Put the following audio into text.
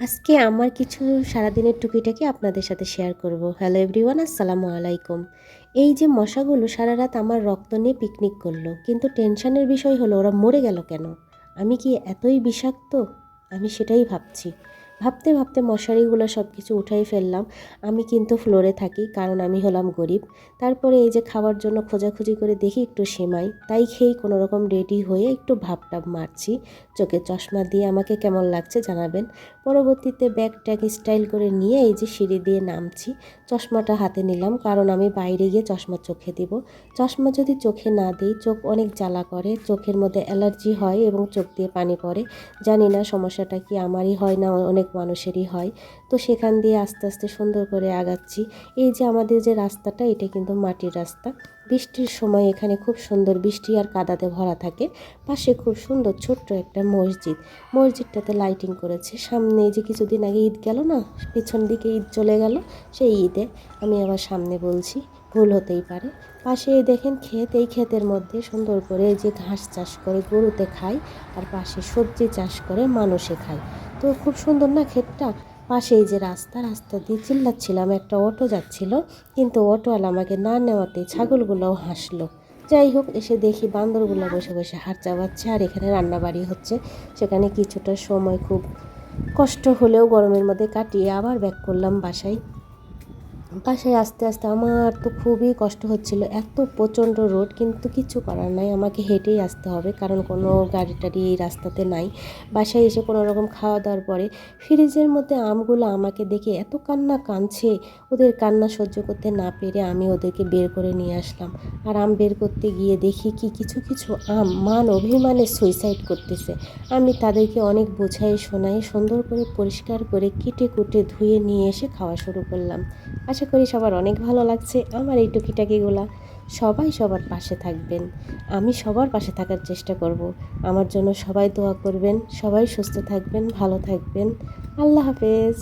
আজকে আমার কিছু সারাদিনের টুকিটাকি আপনাদের সাথে শেয়ার করব। হ্যালো এভরিওয়ান, আসসালামু আলাইকুম। এই যে মশাগুলো সারা রাত আমার রক্ত নিয়ে পিকনিক করলো, কিন্তু টেনশনের বিষয় হলো ওরা মরে গেল কেন? আমি কি এতই বিষাক্ত? আমি সেটাই ভাবছি। ভাবতে ভাবতে মশারিগুলো সব কিছু উঠাই ফেললাম। আমি কিন্তু ফ্লোরে থাকি, কারণ আমি হলাম গরিব। তারপরে এই যে খাওয়ার জন্য খোঁজাখুঁজি করে দেখি একটু সেমাই, তাই খেয়েই কোনো রকম রেডি হয়ে একটু ভাবটাব মারছি। চোখে চশমা দিয়ে আমাকে কেমন লাগছে জানাবেন। পরবর্তীতে ব্যাগ ট্যাগ স্টাইল করে নিয়ে এই যে সিঁড়ি দিয়ে নামছি। চশমাটা হাতে নিলাম, কারণ আমি বাইরে গিয়ে চশমা চোখে দিব। চশমা যদি চোখে না দিই চোখ অনেক জ্বালা করে, চোখের মধ্যে অ্যালার্জি হয় এবং চোখ দিয়ে পানি পড়ে। জানি না সমস্যাটা কি আমারই হয় না অনেক মানুষেরই হয়। তো সেখান দিয়ে আস্তে আস্তে সুন্দর করে আগাচ্ছি। এই যে আমাদের যে রাস্তাটা, এটা কিন্তু মাটির রাস্তা। বৃষ্টির সময় এখানে খুব সুন্দর বৃষ্টি আর কাদাতে ভরা থাকে। পাশে খুব সুন্দর ছোট্ট একটা মসজিদ। মসজিদটাতে লাইটিং করেছে। সামনে এই যে কিছুদিন আগে ঈদ গেল না, পেছন দিকে ঈদ চলে গেল, সেই ঈদে আমি আবার সামনে বলছি, ভুল হতেই পারে। পাশে এই দেখেন ক্ষেত, এই ক্ষেতের মধ্যে সুন্দর করে এই যে ঘাস চাষ করে গরুতে খায়, আর পাশে সবজি চাষ করে মানুষে খায়। তো খুব সুন্দর না ক্ষেতটা। পাশে এই যে রাস্তা, রাস্তা দিয়ে চিল্লাচ্ছিলাম, একটা অটো যাচ্ছিল, কিন্তু অটোওয়ালা আমাকে না নেওয়াতে ছাগলগুলোও হাসলো। যাই হোক, এসে দেখি বান্দরগুলো বসে বসে হাড় চাবাচ্ছে আর এখানে রান্নাবাড়ি হচ্ছে। সেখানে কিছুটা সময় খুব কষ্ট হলেও গরমের মধ্যে কাটিয়ে আবার ব্যাক করলাম বাসায়। বাসায় আসতে আসতে আমার তো খুবই কষ্ট হচ্ছিল, এত প্রচণ্ড রোদ, কিন্তু কিছু করার নাই, আমাকে হেঁটেই আসতে হবে, কারণ কোনো গাড়ি টাড়ি এই রাস্তাতে নাই। বাসায় এসে কোনো রকম খাওয়া দাওয়ার পরে ফ্রিজের মধ্যে আমগুলো আমাকে দেখে এত কান্না কাঁদছে। ওদের কান্না সহ্য করতে না পেরে আমি ওদেরকে বের করে নিয়ে আসলাম। আর আম বের করতে গিয়ে দেখি কি কিছু কিছু আম মান অভিমানে সুইসাইড করতেছে। আমি তাদেরকে অনেক বোঝাই শোনাই, সুন্দর করে পরিষ্কার করে কেটে কুটে ধুয়ে নিয়ে এসে খাওয়া শুরু করলাম। আশা করি সবার অনেক ভালো লাগছে আমার এই টুকিটাকিগুলা। সবাই সবার পাশে থাকবেন। আমি সবার পাশে থাকার চেষ্টা করব। আমার জন্য সবাই দোয়া করবেন। সবাই সুস্থ থাকবেন, ভালো থাকবেন। আল্লাহ হাফেজ।